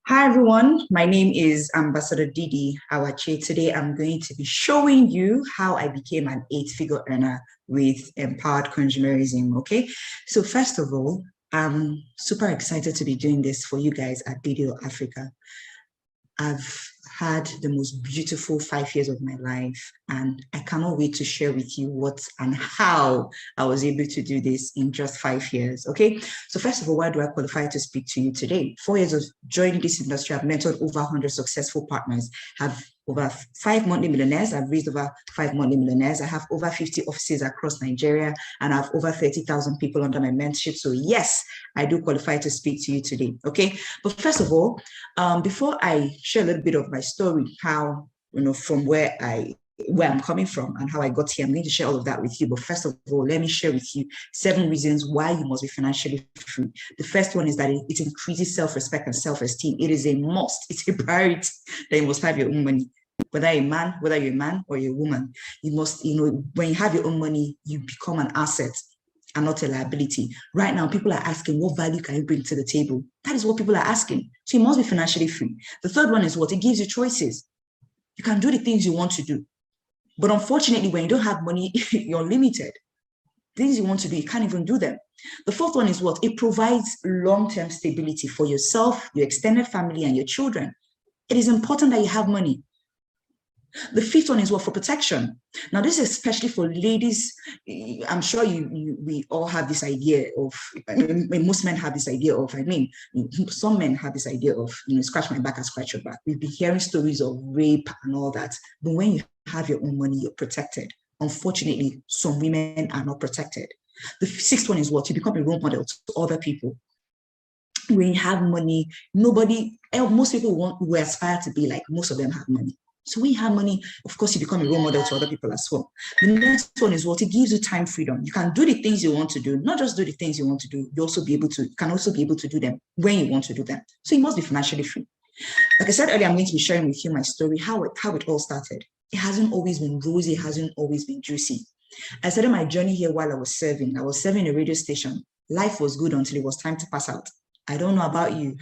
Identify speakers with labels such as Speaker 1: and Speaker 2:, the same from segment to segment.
Speaker 1: Hi everyone, my name is Ambassador Didi Awachie. Today I'm going to be showing you how I became an eight-figure earner with empowered consumerism. Okay, so first of all, I'm super excited to be doing this for you guys at Didi Africa. I've had the most beautiful 5 years of my life, and I cannot wait to share with you what and how I was able to do this in just 5 years. Okay, so first of all, why do I qualify to speak to you today? 4 years of joining this industry, I've mentored over 100 successful partners, have over 5 multi-millionaires. I've raised over 5 multi-millionaires. I have over 50 offices across Nigeria, and I have over 30,000 people under my mentorship. So yes, I do qualify to speak to you today. Okay, but first of all, before I share a little bit of my story, how, from where I'm coming from and how I got here, I'm going to share all of that with you. But first of all, let me share with you 7 reasons why you must be financially free. The first one is that it increases self-respect and self-esteem. It is a must. It's a priority that you must have your own money. Whether you're a man or you're a woman, you must, when you have your own money, you become an asset and not a liability. Right now, people are asking, what value can you bring to the table? That is what people are asking. So you must be financially free. The third one is what? It gives you choices. You can do the things you want to do. But unfortunately, when you don't have money, you're limited. Things you want to do, you can't even do them. The fourth one is what? It provides long-term stability for yourself, your extended family, and your children. It is important that you have money. The fifth one is what? For protection. Now, this is especially for ladies. I'm sure we all have this idea of, most men have this idea of, some men have this idea of, scratch my back, I scratch your back. We've been hearing stories of rape and all that. But when you have your own money, you're protected. Unfortunately, some women are not protected. The sixth one is what? You become a role model to other people. When you have money, most people will aspire to be like, most of them have money. So when you have money, of course, you become a role model to other people as well. The next one is what? It gives you time freedom. You can do the things you want to do, not just do the things you want to do. You can also be able to do them when you want to do them. So you must be financially free. Like I said earlier, I'm going to be sharing with you my story, how it all started. It hasn't always been rosy. It hasn't always been juicy. I started my journey here while I was serving. I was serving a radio station. Life was good until it was time to pass out. I don't know about you,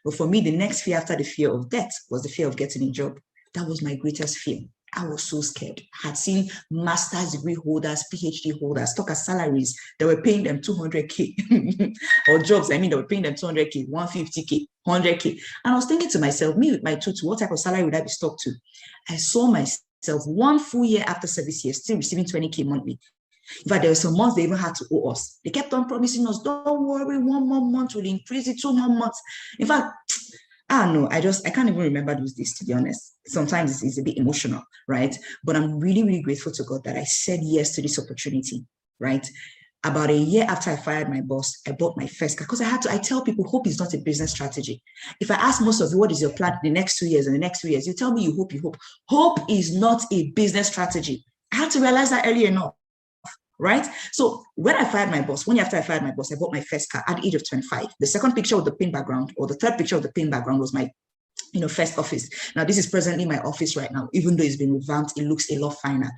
Speaker 1: but for me, the next fear after the fear of death was the fear of getting a job. That was my greatest fear. I was so scared. I had seen master's degree holders, PhD holders, talk as salaries. They were paying them 200K or jobs. They were paying them 200K, 150K, 100K. And I was thinking to myself, me with my tutu, what type of salary would I be stuck to? I saw myself 1 full year after service year, still receiving 20K monthly. In fact, there were some months they even had to owe us. They kept on promising us, don't worry, 1 more month will increase it, 2 more months. In fact, I can't even remember those days, to be honest. Sometimes it's a bit emotional, right? But I'm really, really grateful to God that I said yes to this opportunity, right? About a year after I fired my boss, I bought my first car because I tell people hope is not a business strategy. If I ask most of you, what is your plan the next 2 years and the next 3 years, you tell me you hope. Hope is not a business strategy. I had to realize that early enough. Right? So when I fired my boss, 1 year after I fired my boss, I bought my first car at the age of 25. The second picture with the pin background, or the third picture with the pin background, was my first office. Now, this is presently my office right now. Even though it's been revamped, it looks a lot finer.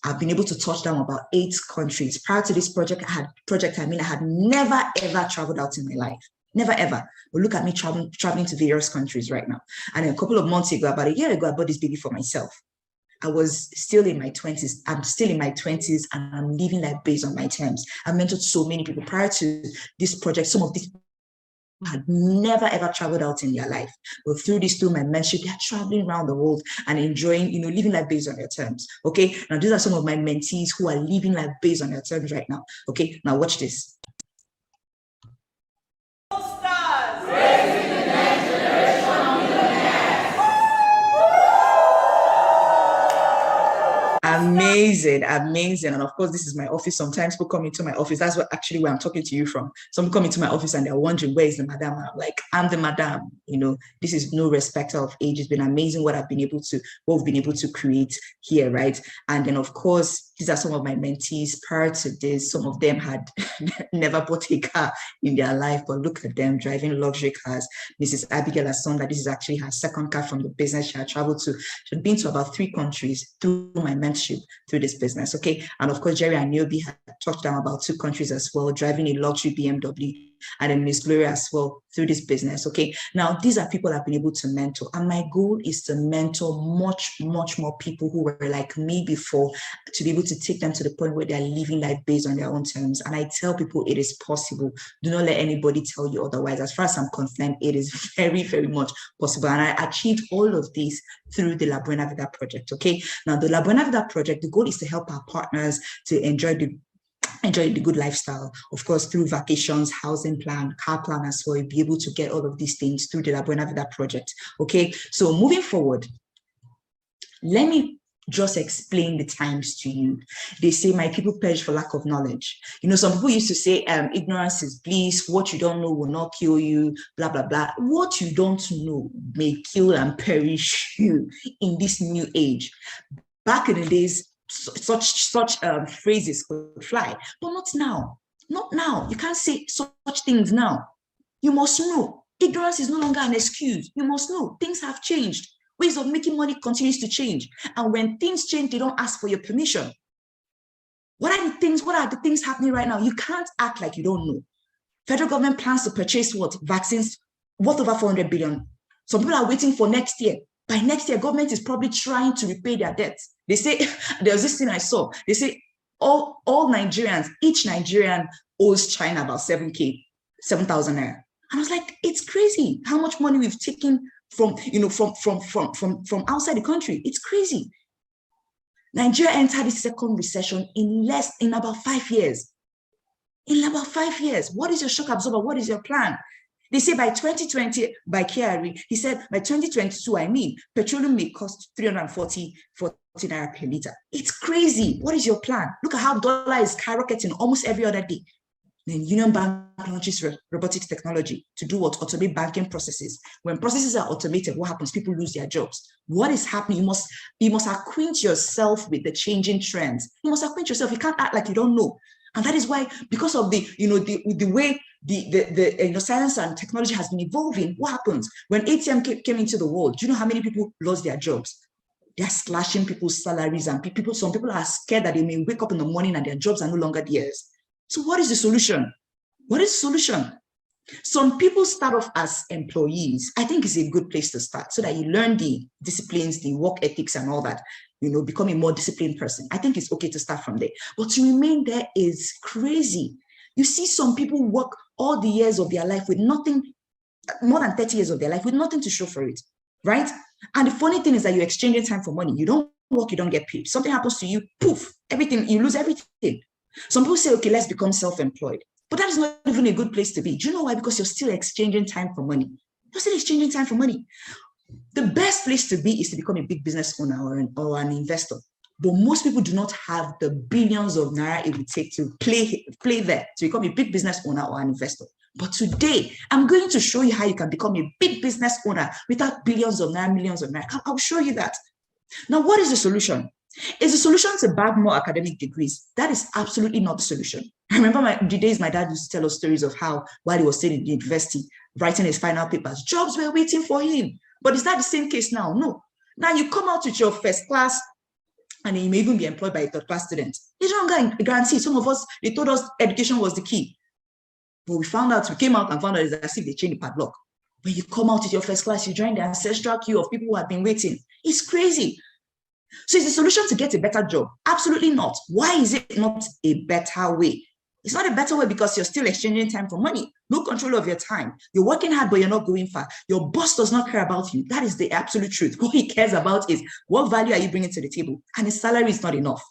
Speaker 1: I've been able to touch down about 8 countries. Prior to this project, I had never, ever traveled out in my life. Never, ever. But look at me traveling to various countries right now. And a couple of months ago, about a year ago, I bought this baby for myself. I was still in my 20s. I'm still in my 20s and I'm living life based on my terms. I mentored so many people prior to this project. Some of these people had never ever traveled out in their life. But through my mentorship, they're traveling around the world and enjoying, living life based on their terms. Okay. Now, these are some of my mentees who are living life based on their terms right now. Okay. Now watch this. Amazing. And of course, this is my office. Sometimes people come into my office. That's where I'm talking to you from. Some come into my office and they're wondering, where is the madam? I'm like, I'm the madam. This is no respecter of age. It's been amazing what we've been able to create here, right? And then of course, these are some of my mentees. Prior to this, some of them had never bought a car in their life, but look at them driving luxury cars. Mrs. Abigail Asonda, this is actually her second car from the business she had traveled to. She'd been to about 3 countries through my mentorship, through this business, okay? And of course, Jerry and Niobe had touched down about 2 countries as well, driving a luxury BMW. and then Miss Gloria as well through this business. Okay. Now, these are people I've been able to mentor. And my goal is to mentor much, much more people who were like me before, to be able to take them to the point where they're living life based on their own terms. And I tell people it is possible. Do not let anybody tell you otherwise. As far as I'm concerned, it is very, very much possible. And I achieved all of this through the Buena Vida project. Okay. Now, the Buena Vida project, the goal is to help our partners to enjoy the good lifestyle, of course, through vacations, housing plan, car plan as well. You'll be able to get all of these things through the Buena Vida project. Okay, so moving forward, let me just explain the times to you. They say, my people perish for lack of knowledge. You know, some people used to say, ignorance is bliss. What you don't know will not kill you, blah, blah, blah. What you don't know may kill and perish you in this new age. Back in the days, such phrases could fly, but not now. Not now. You can't say such things now. You must know. Ignorance is no longer an excuse. You must know. Things have changed. Ways of making money continues to change. And when things change, they don't ask for your permission. What are the things happening right now? You can't act like you don't know. Federal government plans to purchase what? Vaccines worth over 400 billion. Some people are waiting for next year. By next year, government is probably trying to repay their debts. They say, there's this thing I saw. They say all Nigerians, each Nigerian owes China about 7,000 naira. And I was like, it's crazy how much money we've taken from outside the country. It's crazy. Nigeria entered the second recession in about 5 years. In about 5 years. What is your shock absorber? What is your plan? They say by 2020, by KRE, he said by 2022, petroleum may cost 340 naira per liter. It's crazy. What is your plan? Look at how dollar is skyrocketing almost every other day. Then Union Bank launches robotics technology to do what? Automate banking processes. When processes are automated, what happens? People lose their jobs. What is happening? You must acquaint yourself with the changing trends. You must acquaint yourself. You can't act like you don't know. And that is why, because of the way the science and technology has been evolving, what happens? When ATM came into the world, do you know how many people lost their jobs? They're slashing people's salaries, and some people are scared that they may wake up in the morning and their jobs are no longer theirs. So what is the solution? What is the solution? Some people start off as employees. I think it's a good place to start so that you learn the disciplines, the work ethics and all that, become a more disciplined person. I think it's okay to start from there. But to remain there is crazy. You see some people work all the years of their life with nothing, more than 30 years of their life with nothing to show for it, right? And the funny thing is that you're exchanging time for money. You don't work, you don't get paid. Something happens to you, poof, everything, you lose everything. Some people say, okay, let's become self-employed. But that is not even a good place to be. Do you know why? Because you're still exchanging time for money. You're still exchanging time for money. The best place to be is to become a big business owner or an investor. But most people do not have the billions of naira it would take to play there, to become a big business owner or an investor. But today, I'm going to show you how you can become a big business owner without billions of naira, millions of naira. I'll show you that. Now, what is the solution? Is the solution to bag more academic degrees? That is absolutely not the solution. I remember the days my dad used to tell us stories of how, while he was still in the university, writing his final papers, jobs were waiting for him. But is that the same case now? No. Now you come out with your first class, and then you may even be employed by a third class student. They don't guarantee. Some of us, they told us education was the key. But we came out and found out it's as if they changed the padlock. When you come out with your first class, you join the ancestral queue of people who have been waiting. It's crazy. So is the solution to get a better job? Absolutely not. Why is it not a better way? It's not a better way because you're still exchanging time for money. No control of your time. You're working hard, but you're not going far. Your boss does not care about you. That is the absolute truth. What he cares about is what value are you bringing to the table? And his salary is not enough.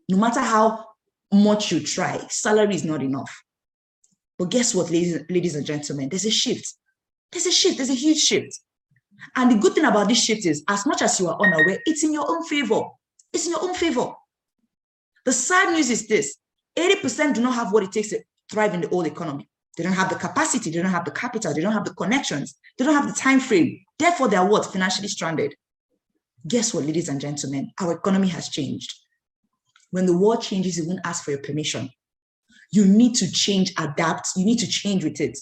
Speaker 1: No matter how much you try, salary is not enough. But guess what, ladies and gentlemen? There's a shift. There's a shift. There's a huge shift. And the good thing about this shift is, as much as you are unaware, it's in your own favor. It's in your own favor. The sad news is this: 80% do not have what it takes to thrive in the old economy. They don't have the capacity, they don't have the capital, they don't have the connections, they don't have the time frame. Therefore, they are what? Financially stranded. Guess what, ladies and gentlemen? Our economy has changed. When the world changes, it won't ask for your permission. You need to change, adapt. You need to change with it.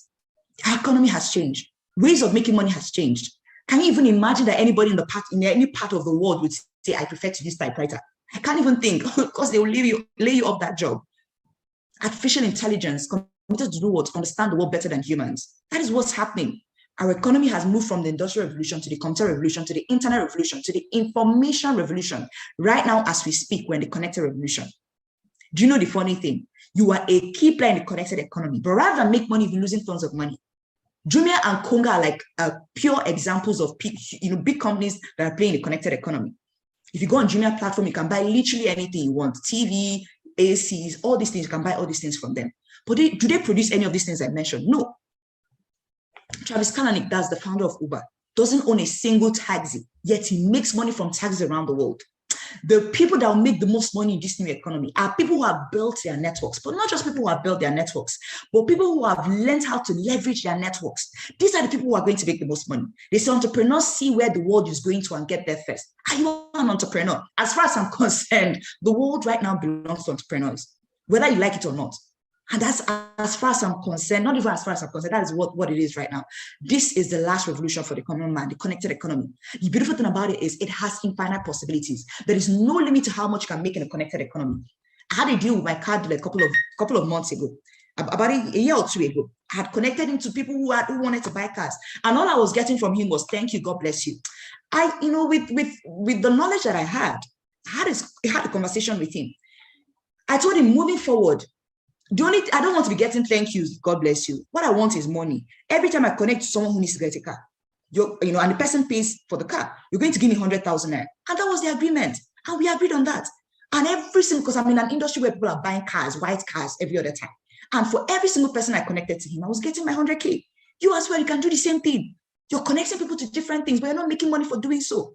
Speaker 1: Our economy has changed. Ways of making money has changed. Can you even imagine that anybody in any part of the world would say, I prefer to use typewriter? I can't even think, because they will lay you off that job. Artificial intelligence, committed to do what? Understand the world better than humans. That is what's happening. Our economy has moved from the Industrial Revolution to the Computer Revolution to the Internet Revolution to the Information Revolution. Right now, as we speak, we're in the Connected Revolution. Do you know the funny thing? You are a key player in the connected economy, but rather than make money, you're losing tons of money. Jumia and Konga are like pure examples of big companies that are playing the connected economy. If you go on Jumia platform, you can buy literally anything you want, TV, ACs, all these things, you can buy all these things from them. But do they produce any of these things I mentioned? No. Travis Kalanick, that's the founder of Uber, doesn't own a single taxi, yet he makes money from taxis around the world. The people that will make the most money in this new economy are people who have built their networks, but not just people who have built their networks, but people who have learned how to leverage their networks. These are the people who are going to make the most money. They say entrepreneurs see where the world is going to and get there first. Are you an entrepreneur? As far as I'm concerned, the world right now belongs to entrepreneurs, whether you like it or not. And that's as far as I'm concerned, not even as far as I'm concerned, that is what it is right now. This is the last revolution for the common man, the connected economy. The beautiful thing about it is it has infinite possibilities. There is no limit to how much you can make in a connected economy. I had a deal with my car dealer a couple of months ago, about a year or two ago. I had connected him to people who wanted to buy cars. And all I was getting from him was, thank you, God bless you. With the knowledge that I had a conversation with him. I told him, moving forward, I don't want to be getting thank yous, God bless you. What I want is money. Every time I connect to someone who needs to get a car, and the person pays for the car, you're going to give me 100,000 naira. And that was the agreement. And we agreed on that. And because I'm in an industry where people are buying cars, white cars, every other time. And for every single person I connected to him, I was getting my 100K. You as well, you can do the same thing. You're connecting people to different things, but you're not making money for doing so.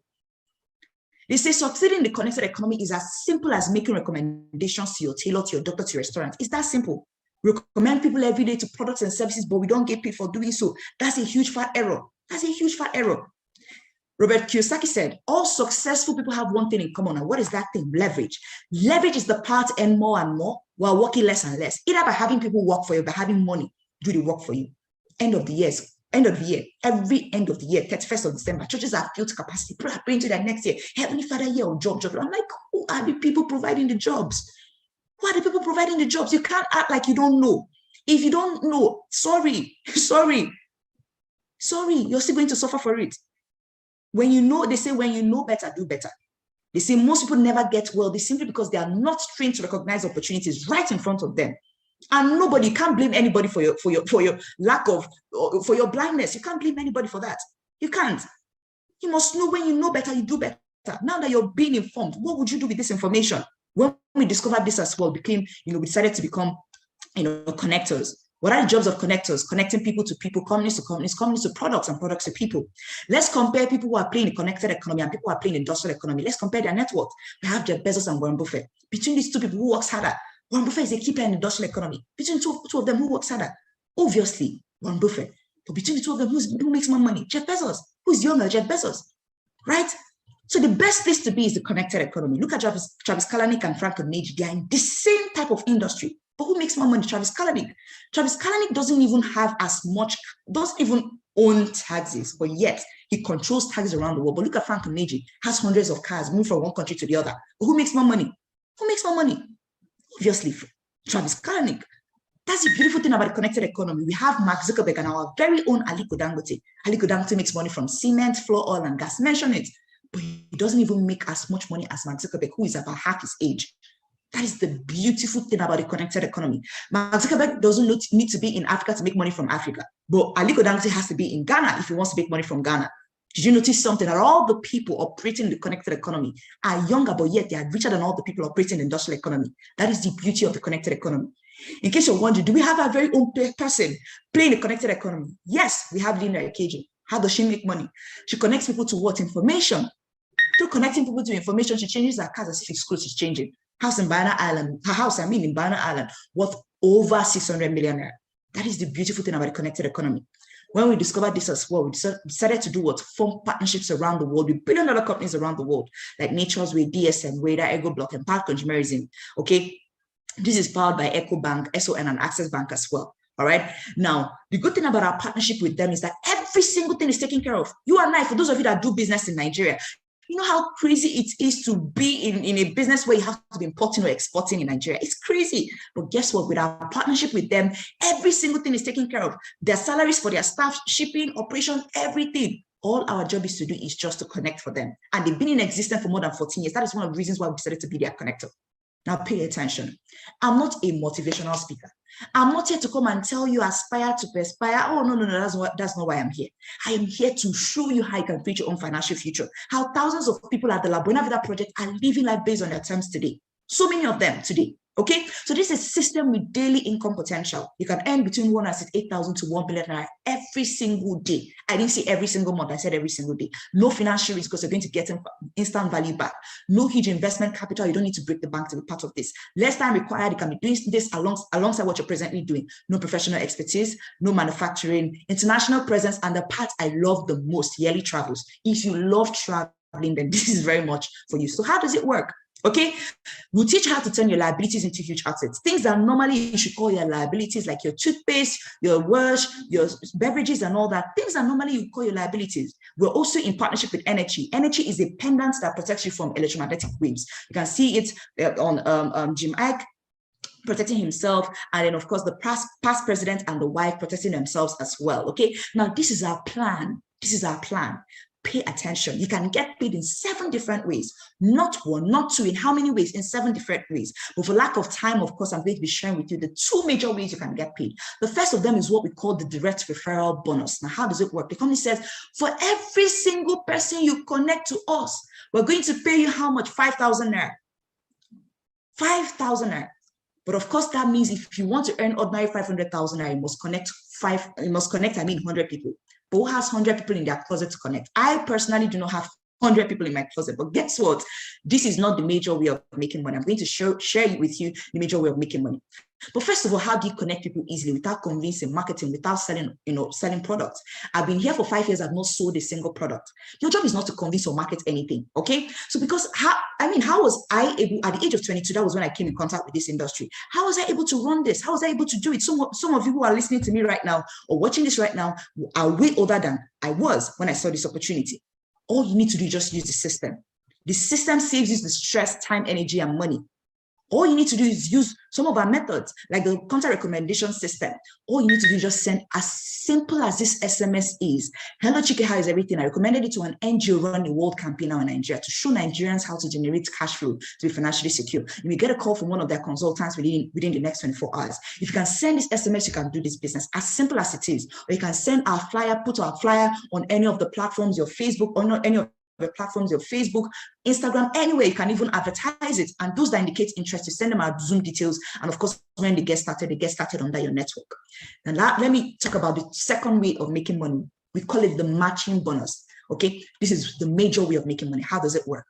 Speaker 1: They say succeeding in the connected economy is as simple as making recommendations to your tailor, to your doctor, to your restaurant. It's that simple. We recommend people every day to products and services, but we don't get paid for doing so. That's a huge fat error. That's a huge fat error. Robert Kiyosaki said, all successful people have one thing in common. And what is that thing? Leverage. Leverage is the power to earn more and more while working less and less. Either by having people work for you, by having money do the work for you. End of the year, every end of the year, 31st of December, churches are filled to capacity. People are praying to that next year. Heavenly Father, year of job. I'm like, who are the people providing the jobs? Who are the people providing the jobs? You can't act like you don't know. If you don't know, sorry, you're still going to suffer for it. When you know, they say, when you know better, do better. They say most people never get wealthy simply because they are not trained to recognize opportunities right in front of them. And nobody, you can't blame anybody for your lack of, for your blindness. You can't blame anybody for that. You can't. You must know when you know better, you do better. Now that you're being informed, what would you do with this information? When we discovered this as well, we decided to become, connectors. What are the jobs of connectors? Connecting people to people, companies to companies, companies to products, and products to people. Let's compare people who are playing the connected economy and people who are playing the industrial economy. Let's compare their network. We have Jeff Bezos and Warren Buffett. Between these two people, who works harder? Warren Buffett is a key player in the industrial economy. Between two of them, who works harder? Obviously, Warren Buffett. But between the two of them, who makes more money? Jeff Bezos. Who's younger? Jeff Bezos. Right? So the best place to be is the connected economy. Look at Travis Kalanick and Frank Onage. They are in the same type of industry. But who makes more money? Travis Kalanick. Travis Kalanick doesn't even have as much, doesn't even own taxis, but yet he controls taxis around the world. But look at Frank Onage, has hundreds of cars, moved from one country to the other. But who makes more money? Who makes more money? Obviously, Travis Kalanick. That's the beautiful thing about the connected economy. We have Mark Zuckerberg and our very own Aliko Dangote. Aliko Dangote makes money from cement, flour, oil, and gas. Mention it. But he doesn't even make as much money as Mark Zuckerberg, who is about half his age. That is the beautiful thing about the connected economy. Mark Zuckerberg doesn't need to be in Africa to make money from Africa. But Aliko Dangote has to be in Ghana if he wants to make money from Ghana. Did you notice something? That all the people operating in the connected economy are younger, but yet they are richer than all the people operating in the industrial economy. That is the beauty of the connected economy. In case you're wondering, do we have our very own person playing the connected economy? Yes, we have Lina Ikeji. How does she make money? She connects people to what? Information. Through connecting people to information, she changes her cars as if it's school she's changing. House in Buena Island, in Buena Island, worth over 600 million naira. That is the beautiful thing about the connected economy. When we discovered this as well, we decided to do what? Form partnerships around the world with billion-dollar companies around the world, like Nature's Way, DSM, Radar, EgoBlock, and Powered Consumerism. Okay, this is powered by EcoBank, SON, and Access Bank as well. All right. Now, the good thing about our partnership with them is that every single thing is taken care of. You and I, for those of you that do business in Nigeria, You know how crazy it is to be in a business where you have to be importing or exporting in Nigeria. It's crazy. But guess what? With our partnership with them, every single thing is taken care of. Their salaries for their staff, shipping, operations, everything. All our job is to do is just to connect for them. And they've been in existence for more than 14 years. That is one of the reasons why we decided to be their connector. Now pay attention. I'm not a motivational speaker. I'm not here to come and tell you aspire to perspire. Oh, no, that's not why I'm here. I am here to show you how you can create your own financial future. How thousands of people at the Buena Vida project are living life based on their terms today. So many of them today. Okay, so this is a system with daily income potential. You can earn between 168,000 to 1 billion every single day. I didn't say every single month, I said every single day. No financial risk because you're going to get instant value back. No huge investment capital. You don't need to break the bank to be part of this. Less time required. You can be doing this alongside what you're presently doing. No professional expertise, no manufacturing, international presence, and the part I love the most, yearly travels. If you love traveling, then this is very much for you. So how does it work? Okay, we'll teach you how to turn your liabilities into huge assets. Things that normally you should call your liabilities, like your toothpaste, your wash, your beverages, and all that. Things that normally you call your liabilities. We're also in partnership with Awachie. Awachie is a pendant that protects you from electromagnetic waves. You can see it on Jim Ike protecting himself, and then of course the past president and the wife protecting themselves as well. Okay, now this is our plan. This is our plan. Pay attention. You can get paid in 7 different ways. Not 1, not 2. In how many ways? In 7 different ways. But for lack of time, of course, I'm going to be sharing with you the 2 major ways you can get paid. The first of them is what we call the direct referral bonus. Now, how does it work? The company says, for every single person you connect to us, we're going to pay you how much? 5,000 naira. 5,000 naira. But of course, that means if you want to earn ordinary 500,000 naira, you must connect 100 people. But who has 100 people in their closet to connect? I personally do not have 100 people in my closet, but guess what? This is not the major way of making money. I'm going to share with you the major way of making money. But first of all, how do you connect people easily without convincing, marketing, without selling products? I've been here for 5 years. I've not sold a single product. Your job is not to convince or market anything. Okay. So because how was I able at the age of 22? That was when I came in contact with this industry. How was I able to run this? How was I able to do it? Some of you who are listening to me right now or watching this right now are way older than I was when I saw this opportunity. All you need to do is just use the system. The system saves you the stress, time, energy, and money. All you need to do is use some of our methods, like the contact recommendation system. All you need to do is just send as simple as this SMS is. Hello, Chike, how is everything? I recommended it to an NGO running a world campaign now in Nigeria to show Nigerians how to generate cash flow to be financially secure. You may get a call from one of their consultants within the next 24 hours. If you can send this SMS, you can do this business as simple as it is. Or you can send our flyer, put our flyer on any of the platforms, your Facebook, or not any of the platforms, your Facebook, Instagram, anywhere. You can even advertise it, and those that indicate interest, you send them our Zoom details, and of course when they get started under your network. And let me talk about the second way of making money. We call it the matching bonus. Okay, this is the major way of making money. How does it work?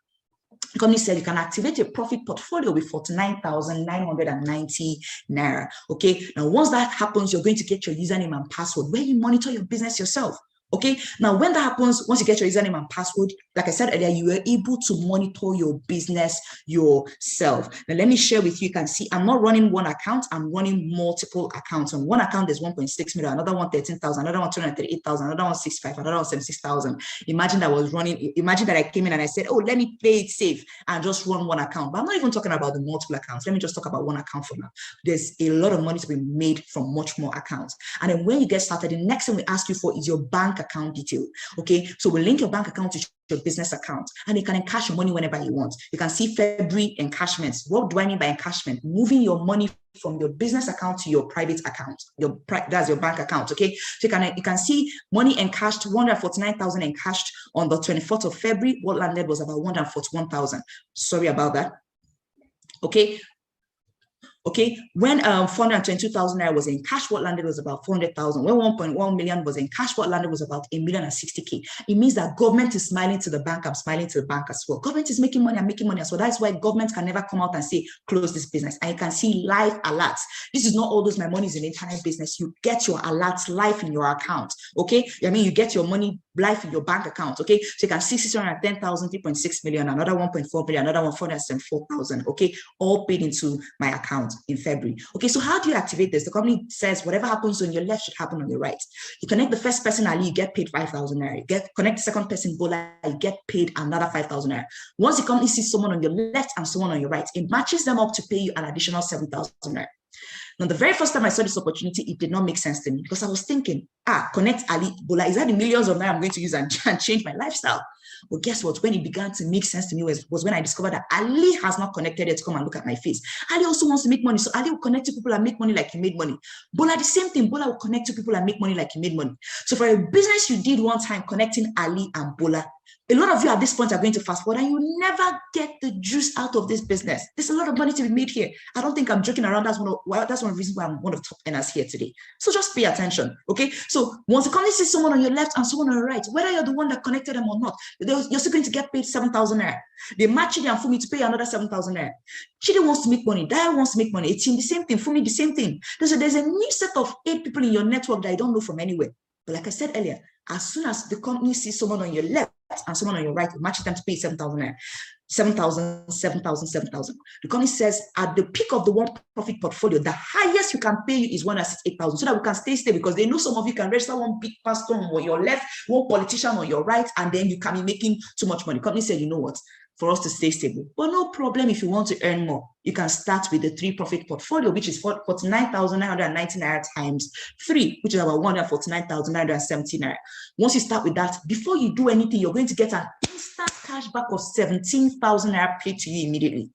Speaker 1: The company said you can activate a profit portfolio with 49,990 naira. Okay, now once that happens, you're going to get your username and password where you monitor your business yourself. Okay, now when that happens, once you get your username and password, like I said earlier, you are able to monitor your business yourself. Now let me share with you. You can see I'm not running one account, I'm running multiple accounts. On one account there's 1.6 million, another one 13,000, another one 238,000, another one 65, another one 76,000. Imagine that I came in and I said, oh, let me play it safe and just run one account. But I'm not even talking about the multiple accounts. Let me just talk about one account for now. There's a lot of money to be made from much more accounts. And then when you get started, the next thing we ask you for is your bank account detail. Okay, so we'll link your bank account to your business account, and you can encash your money whenever you want. You can see February encashments. What do I mean by encashment? Moving your money from your business account to your private account. That's your bank account. Okay, so you can see money encashed, 149,000 encashed on the 24th of February. What landed was about 141,000. Sorry about that. Okay. Okay, when 422,000 naira was in cash, what landed was about 400,000. When 1.1 million was in cash, what landed was about 1,060,000. It means that government is smiling to the bank. I'm smiling to the bank as well. Government is making money. I'm making money as well. That's why government can never come out and say close this business. And you can see live alerts. This is not all those my money is in internet business. You get your alerts live in your account. Okay, I mean you get your money life in your bank account, okay? So you can see 610,000, 3.6 million, another 1.4 billion, another 404,000, okay? All paid into my account in February. Okay, so how do you activate this? The company says whatever happens on your left should happen on your right. You connect the first person, Ali, you get paid 5,000 naira. Connect the second person, Bola, you get paid another 5,000 naira. Once the company sees someone on your left and someone on your right, it matches them up to pay you an additional 7,000 naira. Now, the very first time I saw this opportunity, it did not make sense to me because I was thinking, connect Ali, Bola, is that the millions of naira I'm going to use and change my lifestyle? But guess what? When it began to make sense to me was when I discovered that Ali has not connected yet to come and look at my face. Ali also wants to make money. So Ali will connect to people and make money like he made money. Bola, the same thing. Bola will connect to people and make money like he made money. So for a business you did one time connecting Ali and Bola, a lot of you at this point are going to fast forward and you never get the juice out of this business. There's a lot of money to be made here. I don't think I'm joking around. That's one of the reasons why I'm one of the top earners here today. So just pay attention, okay? So once the company sees someone on your left and someone on your right, whether you're the one that connected them or not, you're still going to get paid 7,000 naira. They match it and for me to pay another 7,000 naira. Chidi wants to make money. Daya wants to make money. It's in the same thing. For me, the same thing. There's a new set of 8 people in your network that I don't know from anywhere. But like I said earlier, as soon as the company sees someone on your left and someone on your right, it matches them to pay 7,000 naira. 7,000, 7,000, 7,000. The company says at the peak of the one profit portfolio, the highest you can pay you is 168,000 so that we can stay stable because they know some of you can register one big pastor on your left, one politician on your right, and then you can be making too much money. The company said, you know what? For us to stay stable. But no problem if you want to earn more. You can start with the 3 profit portfolio, which is 49,990 naira times 3, which is about 149,970 naira. Once you start with that, before you do anything, you're going to get an instant cashback of 17,000 naira paid to you immediately.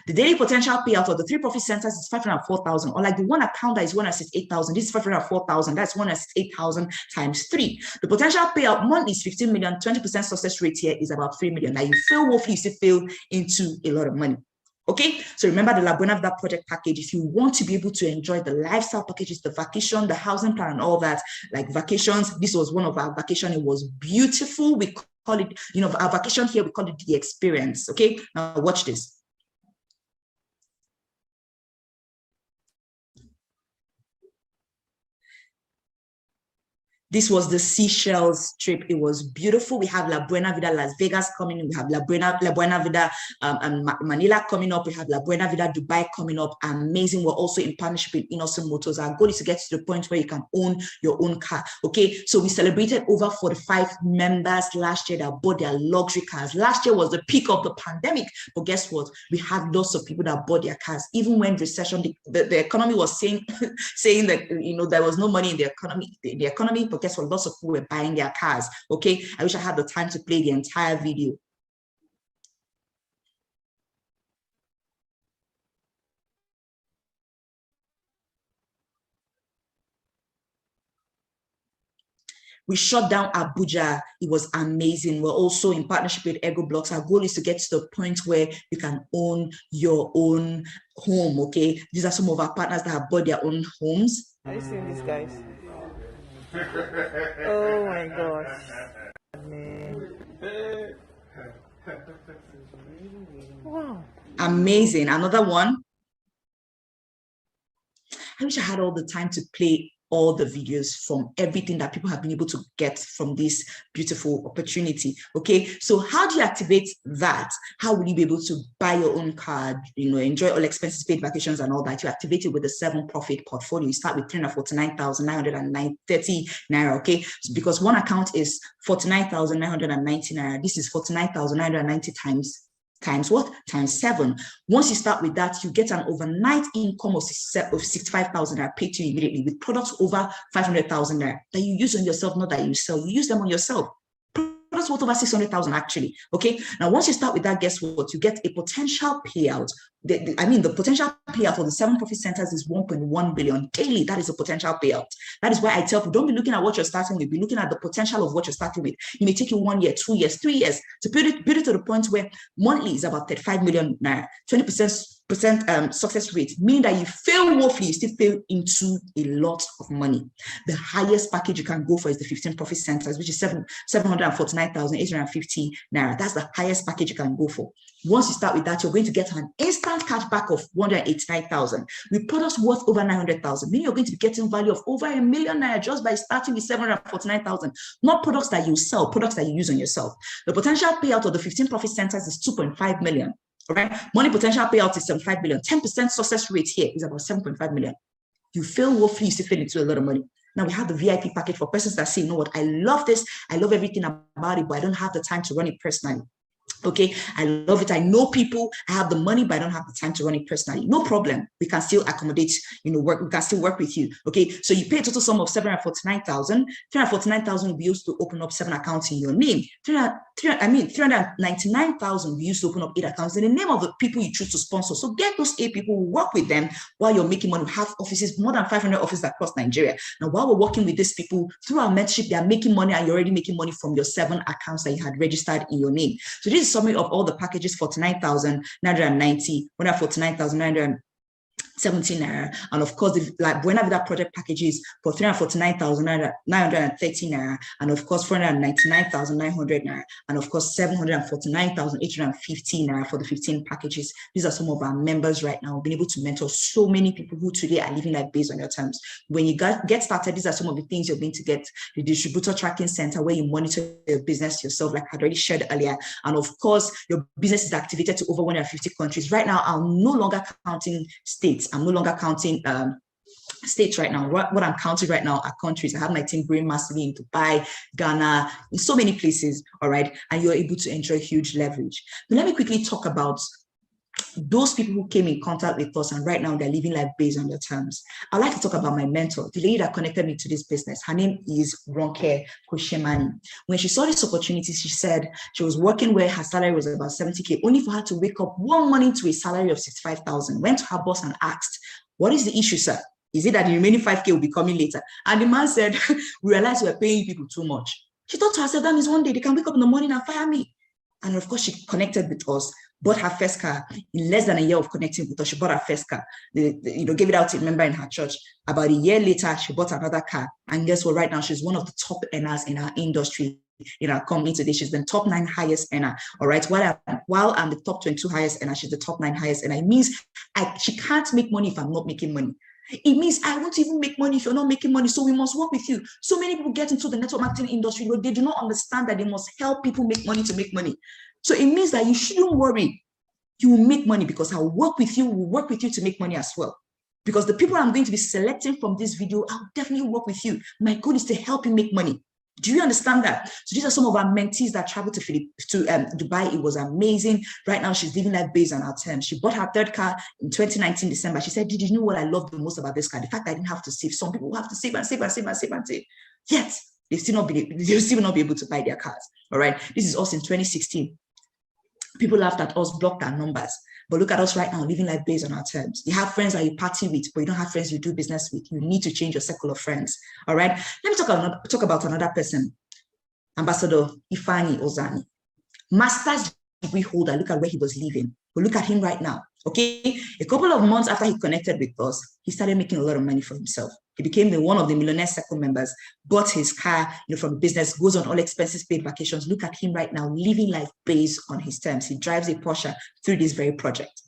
Speaker 1: The daily potential payout of the 3 profit centers is 504,000, or like the one account that is 168,000, this is 504,000, that's 168,000 times 3. The potential payout monthly is 15 million, 20% success rate here is about 3 million. Now you fail woefully, you still fail into a lot of money. Okay, so remember the Buena Vida project package. If you want to be able to enjoy the lifestyle packages, the vacation, the housing plan, and all that, like vacations, this was one of our vacation. It was beautiful. We call it, our vacation here, we call it the experience. Okay, now watch this. This was the Seychelles trip. It was beautiful. We have La Buena Vida Las Vegas coming in. We have La Buena Vida Manila coming up. We have La Buena Vida Dubai coming up. Amazing. We're also in partnership with Innocent Motors. Our goal is to get to the point where you can own your own car. Okay, so we celebrated over 45 members last year that bought their luxury cars. Last year was the peak of the pandemic, but guess what? We had lots of people that bought their cars. Even when recession, the economy was saying that there was no money in the economy, but guess what? Lots of people were buying their cars. Okay, I wish I had the time to play the entire video. We shut down Abuja. It was amazing. We're also in partnership with Ego Blocks. Our goal is to get to the point where you can own your own home. Okay, these are some of our partners that have bought their own homes.
Speaker 2: Are you seeing these guys? Oh my gosh. Wow.
Speaker 1: Amazing. Another one. I wish I had all the time to play all the videos from everything that people have been able to get from this beautiful opportunity. Okay, so how do you activate that? How will you be able to buy your own card, enjoy all expenses paid vacations and all that? You activate it with the 7 profit portfolio. You start with 349,930 naira. Okay, so because one account is 49,990 naira, this is 49,990 times what? Times 7. Once you start with that, you get an overnight income of 65,000 naira paid to you immediately with products over 500,000 naira that you use on yourself, not that you sell. You use them on yourself. Products worth over 600,000 actually. Okay. Now, once you start with that, guess what? You get a potential payout. The potential payout for the 7 profit centers is 1.1 billion daily. That is a potential payout. That is why I tell people, don't be looking at what you're starting with. Be looking at the potential of what you're starting with. It may take you 1 year, 2 years, 3 years to build it to the point where monthly is about 35 million naira. 20% success rate, meaning that you fail woefully, you still fail into a lot of money. The highest package you can go for is the 15 profit centers, which is 749,850 naira. That's the highest package you can go for. Once you start with that, you're going to get an instant cashback of 189,000 with products worth over 900,000. Meaning you're going to be getting value of over 1 million naira just by starting with 749,000. Not products that you sell, products that you use on yourself. The potential payout of the 15 profit centers is 2.5 million. All right, money potential payout is 75 million. 10% success rate here is about 7.5 million. You fail woefully, you still fail into a lot of money. Now we have the VIP package for persons that say, you know what, I love this, I love everything about it, but I don't have the time to run it personally. Okay, I love it. I know people, I have the money, but I don't have the time to run it personally. No problem. We can still accommodate, we can still work with you. Okay, so you pay a total sum of 749,000. 349,000 will be used to open up 7 accounts in your name. 399,000 will be used to open up 8 accounts in the name of the people you choose to sponsor. So get those 8 people, work with them while you're making money. We have offices, more than 500 offices across Nigeria. Now, while we're working with these people through our mentorship, they are making money, and you're already making money from your 7 accounts that you had registered in your name. So this is summary of all the packages: 49,990, 149,917 naira, and of course the Buena Vida project packages for 349,930 naira, and of course 499,900 naira, and of course 749,850 naira for the 15 packages. These are some of our members right now. We've been able to mentor so many people who today are living life based on your terms. When you get started, these are some of the things you're going to get: the distributor tracking center, where you monitor your business yourself, like I already shared earlier, and of course your business is activated to over 150 countries. Right now, I'm no longer counting states. I'm no longer counting states right now. What I'm counting right now are countries. I have my team growing massively in Dubai, Ghana, in so many places, all right? And you're able to enjoy huge leverage. But let me quickly talk about those people who came in contact with us and right now they're living life based on their terms. I'd like to talk about my mentor, the lady that connected me to this business. Her name is Ronke Koshemani. When she saw this opportunity, she said she was working where her salary was about 70K, only for her to wake up one morning to a salary of 65,000. Went to her boss and asked, "What is the issue, sir? Is it that the remaining 5K will be coming later?" And the man said, "We realized we're paying people too much." She thought to herself, that means one day they can wake up in the morning and fire me. And of course, she connected with us, bought her first car. In less than a year of connecting with us, she bought her first car. Gave it out to a member in her church. About a year later, she bought another car. And guess what? Right now, she's one of the top earners in our industry, in our company today. She's the top 9 highest earner. All right. While I'm the top 22 highest earner, she's the top 9 highest earner. It means she can't make money if I'm not making money. It means I won't even make money if you're not making money. So we must work with you. So many people get into the network marketing industry, but they do not understand that they must help people make money to make money. So it means that you shouldn't worry. You will make money because I'll work with you. We'll work with you to make money as well. Because the people I'm going to be selecting from this video, I'll definitely work with you. My goal is to help you make money. Do you understand that? So these are some of our mentees that traveled to Dubai. It was amazing. Right now, she's living life based on our terms. She bought her 3rd car in 2019 December. She said, "Did you know what I love the most about this car? The fact that I didn't have to save. Some people have to save and save and save and save and save. Yet, they'll still not be able to buy their cars." All right. This is us in 2016. People laughed at us, blocked our numbers. But look at us right now, living life based on our terms. You have friends that you party with, but you don't have friends you do business with. You need to change your circle of friends. All right. Let me talk about another person, Ambassador Ifani Ozani. Master's degree holder. Look at where he was living. But look at him right now. Okay. A couple of months after he connected with us, he started making a lot of money for himself. He became one of the Millionaire Circle members, bought his car, from business, goes on all expenses paid vacations. Look at him right now, living life based on his terms. He drives a Porsche through this very project.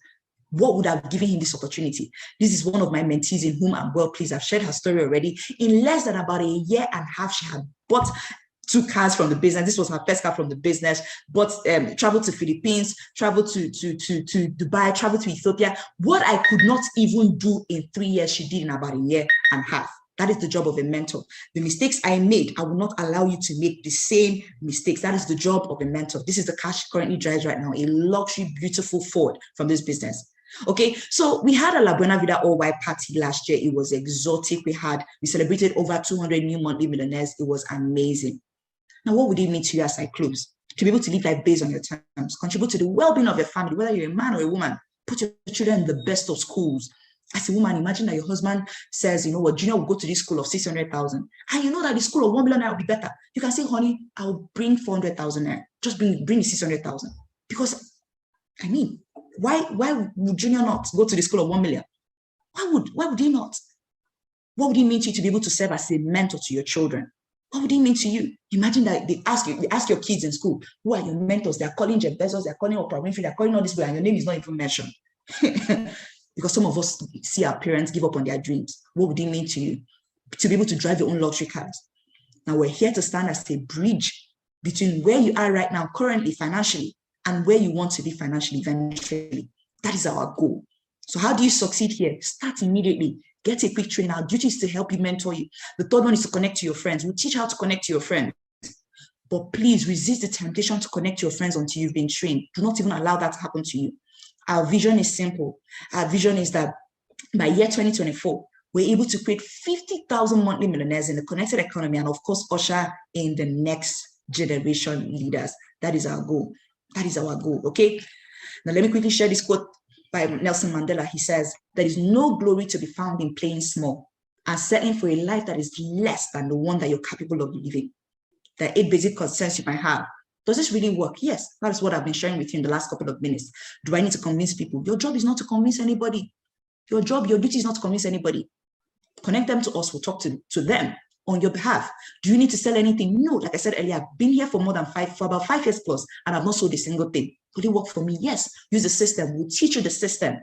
Speaker 1: What would have given him this opportunity? This is one of my mentees in whom I'm well pleased. I've shared her story already. In less than about a year and a half, she had bought 2 cars from the business. This was her first car from the business, but traveled to Philippines, traveled to Dubai, traveled to Ethiopia. What I could not even do in 3 years, she did in about a year and a half. That is the job of a mentor. The mistakes I made, I will not allow you to make the same mistakes. That is the job of a mentor. This is the car she currently drives right now, a luxury, beautiful Ford from this business. Okay, so we had a La Buena Vida all-white party last year. It was exotic. We celebrated over 200 new monthly millionaires. It was amazing. Now, what would it mean to you as I close? To be able to live life based on your terms, contribute to the well-being of your family, whether you're a man or a woman, put your children in the best of schools. As a woman, imagine that your husband says, "You know what, Junior will go to this school of 600,000. And you know that the school of 1 million will be better." You can say, "Honey, I'll bring 400,000 there. Just bring the 600,000." Because, Why would Junior not go to the school of 1 million? Why would he not? What would it mean to you to be able to serve as a mentor to your children? What would it mean to you? Imagine that they ask your kids in school, who are your mentors? They're calling Jeff Bezos, they're calling Oprah Winfrey, they're calling all these people, and your name is not even mentioned. Because some of us see our parents give up on their dreams. What would it mean to you to be able to drive your own luxury cars? Now we're here to stand as a bridge between where you are right now, currently financially, and where you want to be financially eventually. That is our goal. So how do you succeed here? Start immediately. Get a quick training. Our duty is to help you, mentor you. The third one is to connect to your friends. We'll teach how to connect to your friends. But please resist the temptation to connect to your friends until you've been trained. Do not even allow that to happen to you. Our vision is simple. Our vision is that by year 2024, we're able to create 50,000 monthly millionaires in the connected economy and, of course, usher in the next generation leaders. That is our goal. That is our goal, okay? Now, let me quickly share this quote by Nelson Mandela. He says, there is no glory to be found in playing small and settling for a life that is less than the one that you're capable of living. There are 8 basic concerns you might have. Does this really work? Yes, that is what I've been sharing with you in the last couple of minutes. Do I need to convince people? Your job is not to convince anybody. Your duty is not to convince anybody. Connect them to us. We'll talk to them on your behalf. Do you need to sell anything? No. Like I said earlier, I've been here for about 5 years plus, and I've not sold a single thing. Will it work for me? Yes. Use the system. We'll teach you the system.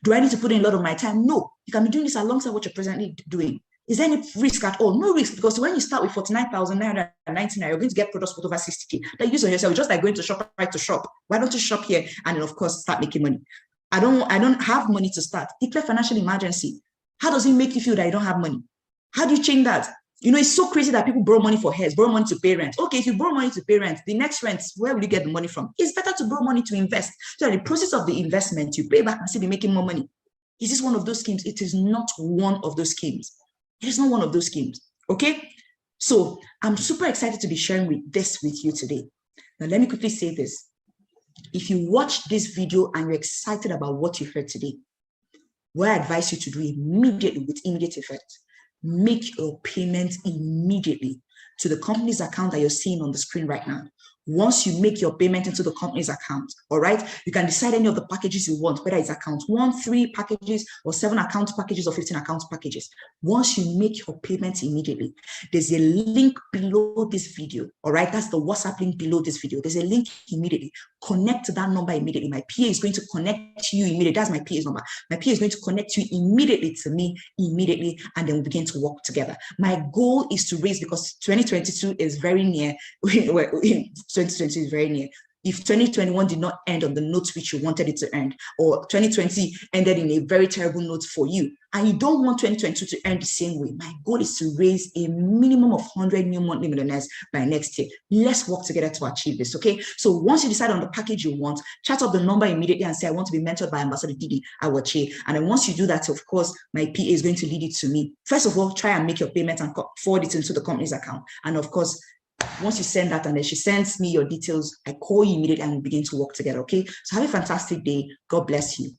Speaker 1: Do I need to put in a lot of my time? No. You can be doing this alongside what you're presently doing. Is there any risk at all? No risk, because when you start with 49,999, you're going to get products worth over 60K. That use on yourself, just like going to shop right to shop. Why don't you shop here and then, of course, start making money? I don't have money to start. Declare financial emergency. How does it make you feel that you don't have money? How do you change that? You know, it's so crazy that people borrow money for hairs, borrow money to pay rent. Okay, if you borrow money to pay rent, the next rent, where will you get the money from? It's better to borrow money to invest. So in the process of the investment, you pay back and still be making more money. Is this one of those schemes? It is not one of those schemes. It is not one of those schemes. Okay? So I'm super excited to be sharing this with you today. Now, let me quickly say this. If you watch this video and you're excited about what you heard today, what I advise you to do immediately with immediate effect, make your payment immediately to the company's account that you're seeing on the screen right now. Once you make your payment into the company's account, all right, you can decide any of the packages you want, whether it's account 1, 3 packages, or 7 account packages, or 15 account packages. Once you make your payment immediately, there's a link below this video, all right? That's the WhatsApp link below this video. There's a link immediately. Connect to that number immediately. My PA is going to connect you immediately. That's my PA's number. My PA is going to connect you immediately to me, immediately, and then we begin to work together. My goal is to raise, because 2022 is very near. 2020 is very near. If 2021 did not end on the note which you wanted it to end, or 2020 ended in a very terrible note for you, and you don't want 2022 to end the same way, my goal is to raise a minimum of 100 new monthly millionaires by next year. Let's work together to achieve this, okay? So once you decide on the package you want, chat up the number immediately and say, I want to be mentored by Ambassador Didi, Awachie. And then once you do that, of course, my PA is going to lead it to me. First of all, try and make your payment and forward it into the company's account. And of course, once you send that and then she sends me your details, I call you immediately and we begin to work together, okay? So have a fantastic day. God bless you.